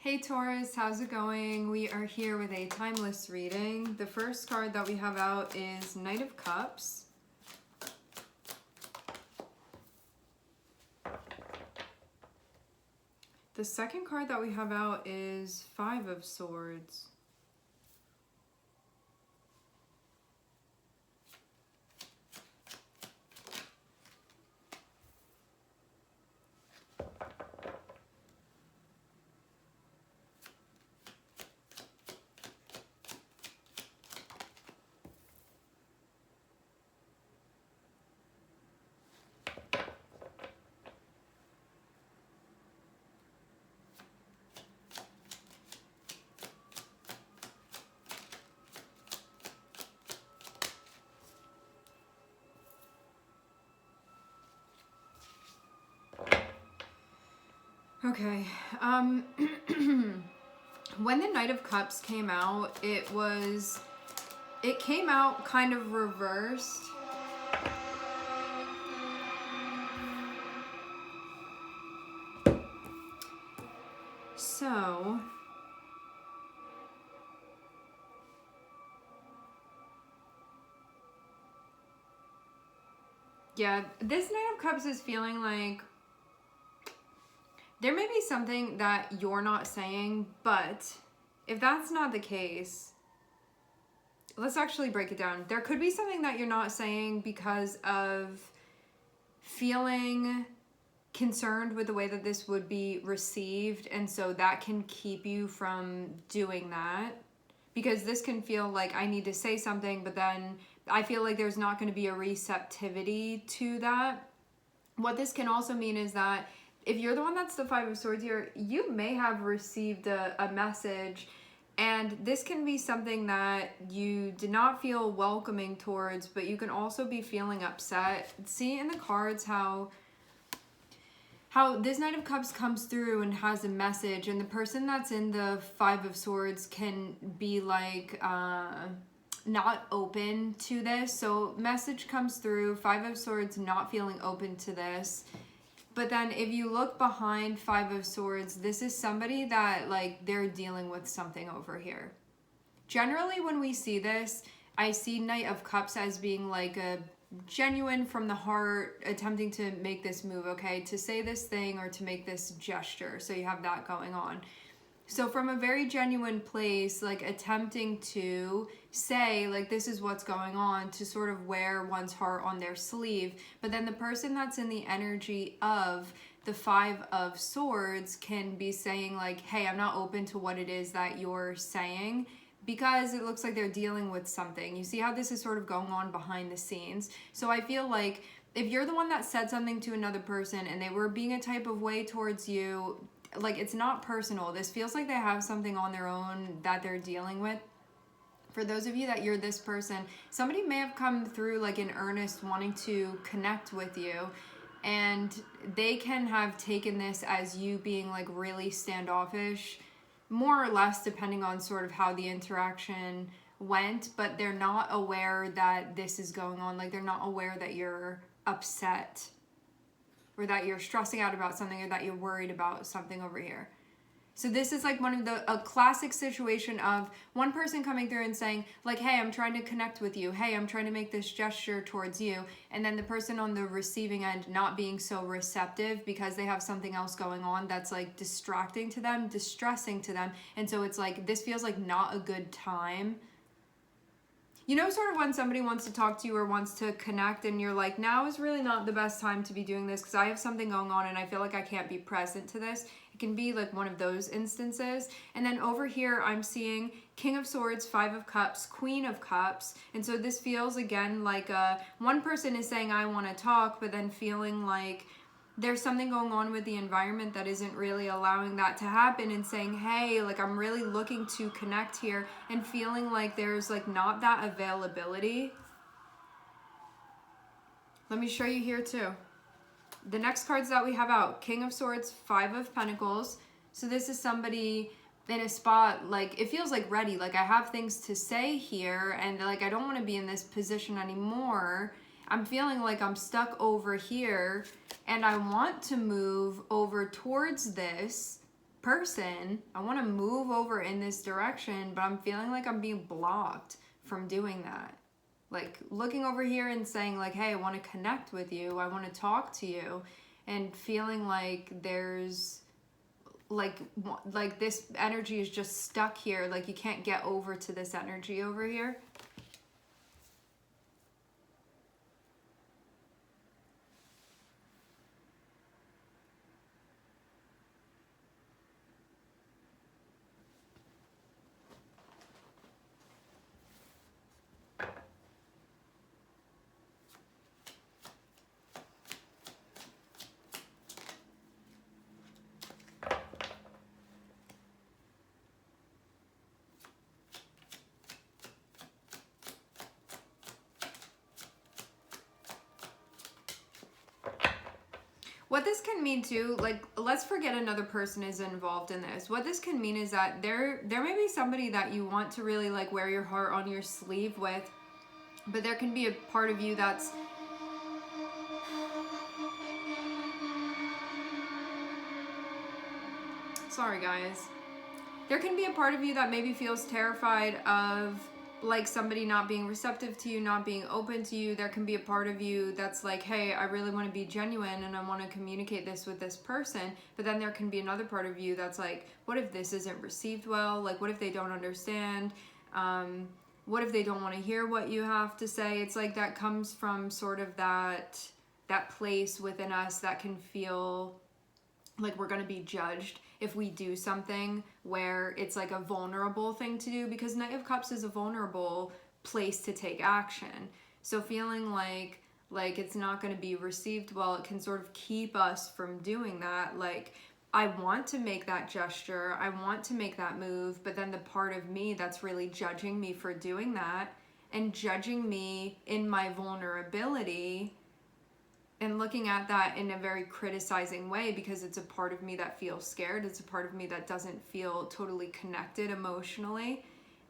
Hey Taurus, how's it going? We are here with a timeless reading. The first card that we have out is Knight of Cups. The second card that we have out is Five of Swords. Okay, when the Knight of Cups came out, it came out kind of reversed. So, yeah, this Knight of Cups is feeling like there may be something that you're not saying, but if that's not the case, let's actually break it down. There could be something that you're not saying because of feeling concerned with the way that this would be received, and so that can keep you from doing that, because this can feel like I need to say something, but then I feel like there's not going to be a receptivity to that. What this can also mean is that if you're the one that's the Five of Swords here, you may have received a message, and this can be something that you did not feel welcoming towards, but you can also be feeling upset. See in the cards how this Knight of Cups comes through and has a message, and the person that's in the Five of Swords can be like not open to this. So message comes through, Five of Swords not feeling open to this. But then if you look behind Five of Swords, this is somebody that like they're dealing with something over here. Generally when we see this, I see Knight of Cups as being like a genuine from the heart, attempting to make this move, okay? To say this thing or to make this gesture. So you have that going on. So from a very genuine place, like attempting to say like this is what's going on, to sort of wear one's heart on their sleeve. But then the person that's in the energy of the Five of Swords can be saying like, hey, I'm not open to what it is that you're saying, because it looks like they're dealing with something. You see how this is sort of going on behind the scenes. So I feel like if you're the one that said something to another person and they were being a type of way towards you, like it's not personal. This feels like they have something on their own that they're dealing with. For those of you that you're this person, somebody may have come through like in earnest wanting to connect with you, and they can have taken this as you being like really standoffish, more or less depending on sort of how the interaction went, but they're not aware that this is going on. Like they're not aware that you're upset, or that you're stressing out about something, or that you're worried about something over here. So this is like a classic situation of one person coming through and saying like, hey, I'm trying to connect with you. Hey, I'm trying to make this gesture towards you. And then the person on the receiving end not being so receptive because they have something else going on that's like distracting to them, distressing to them. And so it's like, this feels like not a good time. You know, sort of when somebody wants to talk to you or wants to connect and you're like, now is really not the best time to be doing this because I have something going on and I feel like I can't be present to this. It can be like one of those instances. And then over here, I'm seeing King of Swords, Five of Cups, Queen of Cups. And so this feels again like one person is saying, I want to talk, but then feeling like there's something going on with the environment that isn't really allowing that to happen, and saying, hey, like I'm really looking to connect here, and feeling like there's like not that availability. Let me show you here too. The next cards that we have out, King of Swords, Five of Pentacles. So this is somebody in a spot, like it feels like ready, like I have things to say here, and like I don't want to be in this position anymore. I'm feeling like I'm stuck over here and I want to move over towards this, person. I want to move over in this direction, but I'm feeling like I'm being blocked from doing that. Like looking over here and saying like, hey, I want to connect with you. I want to talk to you. And feeling like there's like this energy is just stuck here. Like you can't get over to this energy over here. What this can mean too, like, let's forget another person is involved in this. What this can mean is that there may be somebody that you want to really like wear your heart on your sleeve with, but there can be a part of you that's sorry guys. There can be a part of you that maybe feels terrified of like somebody not being receptive to you, not being open to you. There can be a part of you that's like, hey, I really want to be genuine and I want to communicate this with this person. But then there can be another part of you that's like, what if this isn't received well? Like, what if they don't understand? What if they don't want to hear what you have to say? It's like that comes from sort of that place within us that can feel like we're going to be judged if we do something where it's like a vulnerable thing to do, because Knight of Cups is a vulnerable place to take action. So feeling like it's not going to be received well, it can sort of keep us from doing that. Like, I want to make that gesture, I want to make that move, but then the part of me that's really judging me for doing that and judging me in my vulnerability and looking at that in a very criticizing way, because it's a part of me that feels scared. It's a part of me that doesn't feel totally connected emotionally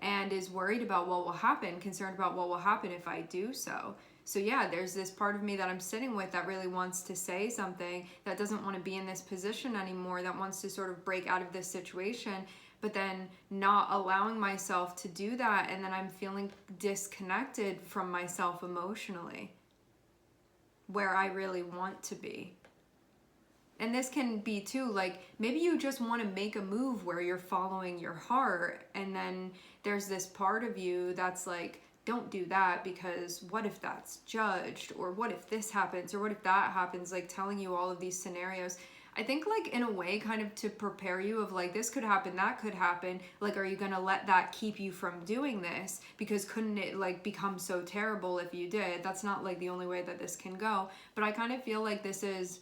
and is worried about what will happen, concerned about what will happen if I do so. So yeah, there's this part of me that I'm sitting with that really wants to say something, that doesn't want to be in this position anymore, that wants to sort of break out of this situation, but then not allowing myself to do that. And then I'm feeling disconnected from myself emotionally, where I really want to be. And this can be too, like, maybe you just want to make a move where you're following your heart, and then there's this part of you that's like, don't do that because what if that's judged, or what if this happens, or what if that happens, like telling you all of these scenarios. I think like in a way kind of to prepare you of like, this could happen, that could happen. Like, are you going to let that keep you from doing this? Because couldn't it like become so terrible if you did? That's not like the only way that this can go. But I kind of feel like this is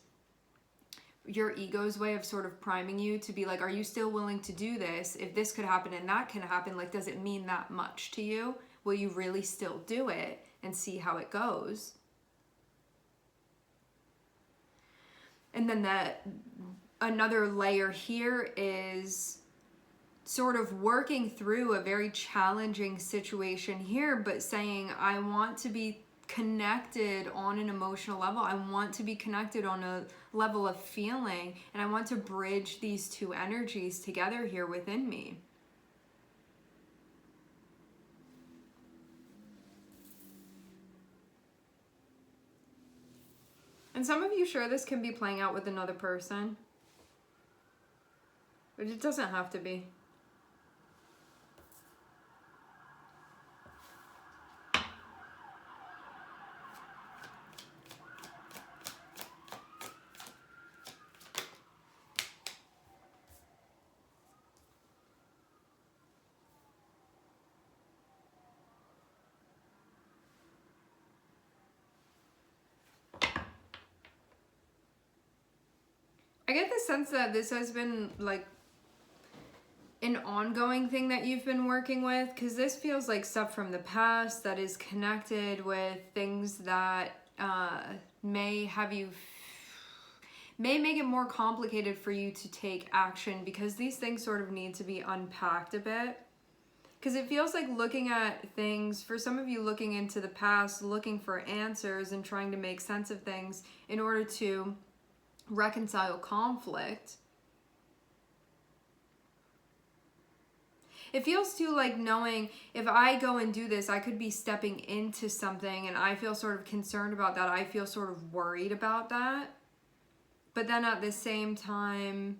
your ego's way of sort of priming you to be like, are you still willing to do this? If this could happen and that can happen, like, does it mean that much to you? Will you really still do it and see how it goes? And then another layer here is sort of working through a very challenging situation here, but saying, I want to be connected on an emotional level. I want to be connected on a level of feeling, and I want to bridge these two energies together here within me. And some of you, sure, this can be playing out with another person, but it doesn't have to be. I get the sense that this has been like an ongoing thing that you've been working with, because this feels like stuff from the past that is connected with things that may make it more complicated for you to take action, because these things sort of need to be unpacked a bit. Because it feels like looking at things, for some of you looking into the past, looking for answers and trying to make sense of things in order to reconcile conflict. It feels too like knowing if I go and do this, I could be stepping into something, and I feel sort of concerned about that. I feel sort of worried about that. But then at the same time,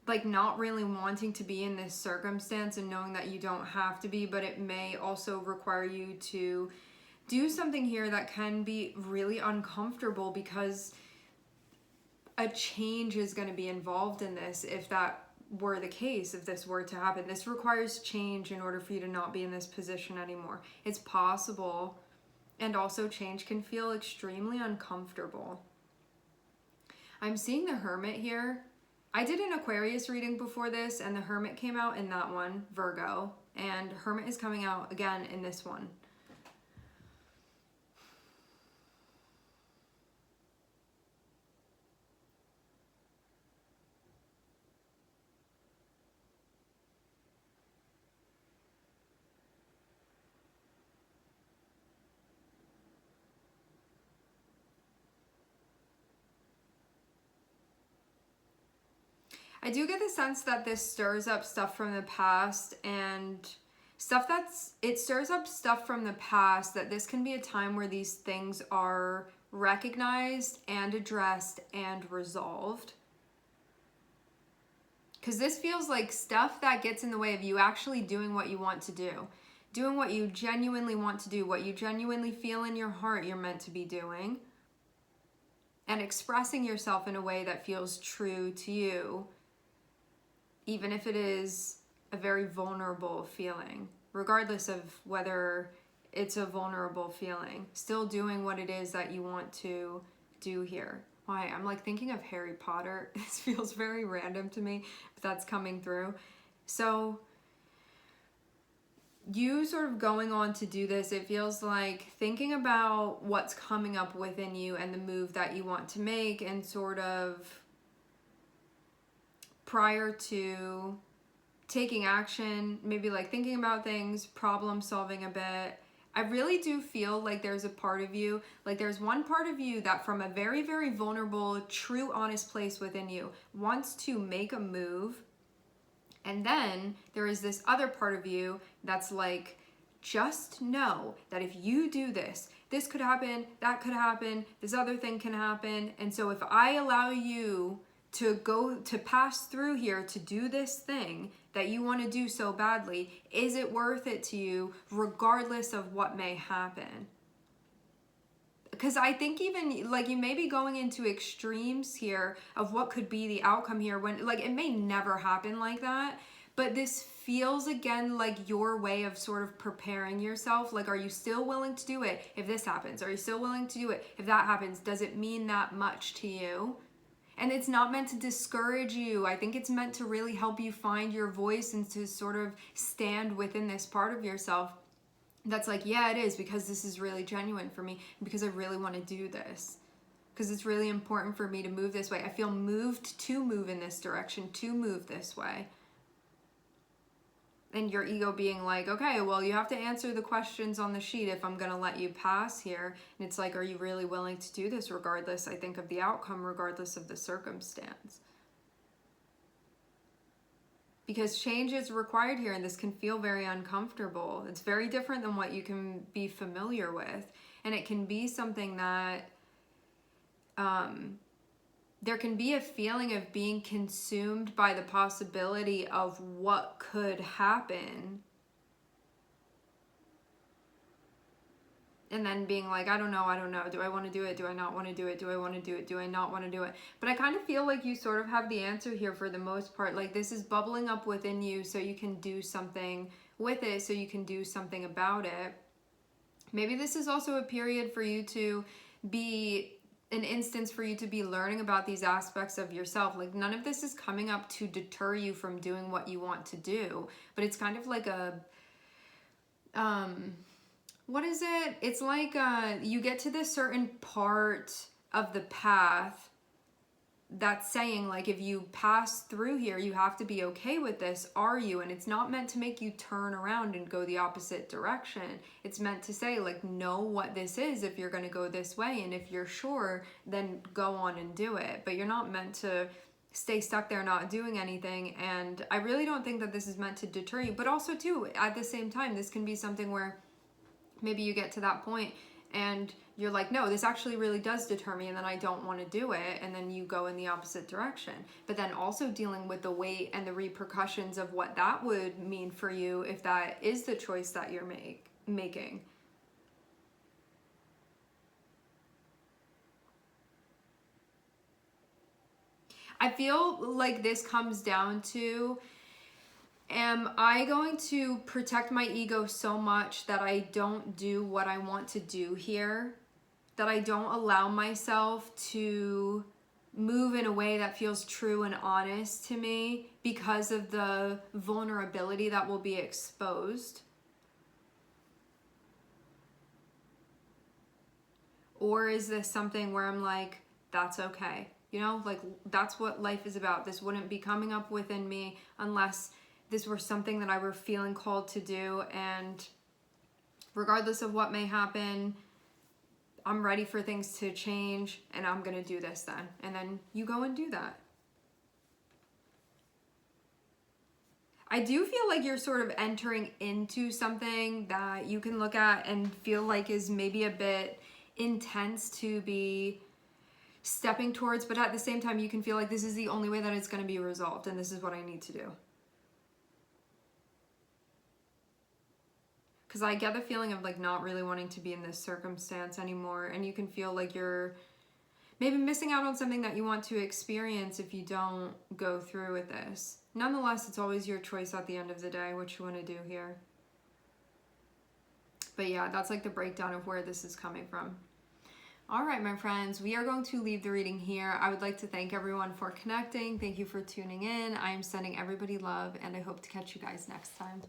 like not really wanting to be in this circumstance and knowing that you don't have to be, but it may also require you to do something here that can be really uncomfortable, because a change is going to be involved in this. If that were the case, if this were to happen, this requires change in order for you to not be in this position anymore. It's possible, and also change can feel extremely uncomfortable. I'm seeing the Hermit here. I did an Aquarius reading before this, and the Hermit came out in that one, Virgo, and Hermit is coming out again in this one. I do get the sense that this stirs up stuff from the past, and it stirs up stuff from the past, that this can be a time where these things are recognized and addressed and resolved. Because this feels like stuff that gets in the way of you actually doing what you want to do. Doing what you genuinely want to do, what you genuinely feel in your heart you're meant to be doing. And expressing yourself in a way that feels true to you, even if it is a very vulnerable feeling, regardless of whether it's a vulnerable feeling, still doing what it is that you want to do here. Why? I'm like thinking of Harry Potter. This feels very random to me, but that's coming through. So you sort of going on to do this, it feels like thinking about what's coming up within you and the move that you want to make, and sort of prior to taking action, maybe like thinking about things, problem solving a bit. I really do feel like there's a part of you, like there's one part of you that from a very, very vulnerable, true, honest place within you wants to make a move. And then there is this other part of you that's like, just know that if you do this, this could happen, that could happen, this other thing can happen. And so if I allow you to pass through here to do this thing that you want to do so badly, is it worth it to you regardless of what may happen? Because I think even like you may be going into extremes here of what could be the outcome here, when like it may never happen like that, but this feels again like your way of sort of preparing yourself. Like, are you still willing to do it if this happens? Are you still willing to do it if that happens? Does it mean that much to you? And it's not meant to discourage you. I think it's meant to really help you find your voice and to sort of stand within this part of yourself that's like, yeah, it is, because this is really genuine for me, because I really want to do this, because it's really important for me to move this way. I feel moved to move in this direction, to move this way. And your ego being like, okay, well, you have to answer the questions on the sheet if I'm going to let you pass here. And it's like, are you really willing to do this regardless, I think, of the outcome, regardless of the circumstance? Because change is required here, and this can feel very uncomfortable. It's very different than what you can be familiar with. And it can be something that there can be a feeling of being consumed by the possibility of what could happen. And then being like, I don't know. Do I want to do it? Do I not want to do it? Do I want to do it? Do I not want to do it? But I kind of feel like you sort of have the answer here for the most part. Like this is bubbling up within you so you can do something with it, so you can do something about it. Maybe this is also a period for you to be an instance for you to be learning about these aspects of yourself. Like none of this is coming up to deter you from doing what you want to do, but it's kind of like a what is it? It's like you get to this certain part of the path that's saying like, if you pass through here, you have to be okay with this, are you? And it's not meant to make you turn around and go the opposite direction. It's meant to say like, know what this is if you're going to go this way, and if you're sure, then go on and do it. But you're not meant to stay stuck there not doing anything. And I really don't think that this is meant to deter you. But also too, at the same time, this can be something where maybe you get to that point and you're like, no, this actually really does deter me, and then I don't want to do it, and then you go in the opposite direction. But then also dealing with the weight and the repercussions of what that would mean for you if that is the choice that you're making. I feel like this comes down to, am I going to protect my ego so much that I don't do what I want to do here? That I don't allow myself to move in a way that feels true and honest to me because of the vulnerability that will be exposed? Or is this something where I'm like, that's okay? You know, like, that's what life is about. This wouldn't be coming up within me unless this were something that I were feeling called to do, and regardless of what may happen, I'm ready for things to change, and I'm gonna do this then. And then you go and do that. I do feel like you're sort of entering into something that you can look at and feel like is maybe a bit intense to be stepping towards, but at the same time you can feel like this is the only way that it's going to be resolved, and this is what I need to do. Because I get the feeling of like not really wanting to be in this circumstance anymore, and you can feel like you're maybe missing out on something that you want to experience if you don't go through with this. Nonetheless, it's always your choice at the end of the day what you want to do here. But yeah, that's like the breakdown of where this is coming from. All right, my friends, we are going to leave the reading here. I would like to thank everyone for connecting. Thank you for tuning in. I am sending everybody love, and I hope to catch you guys next time.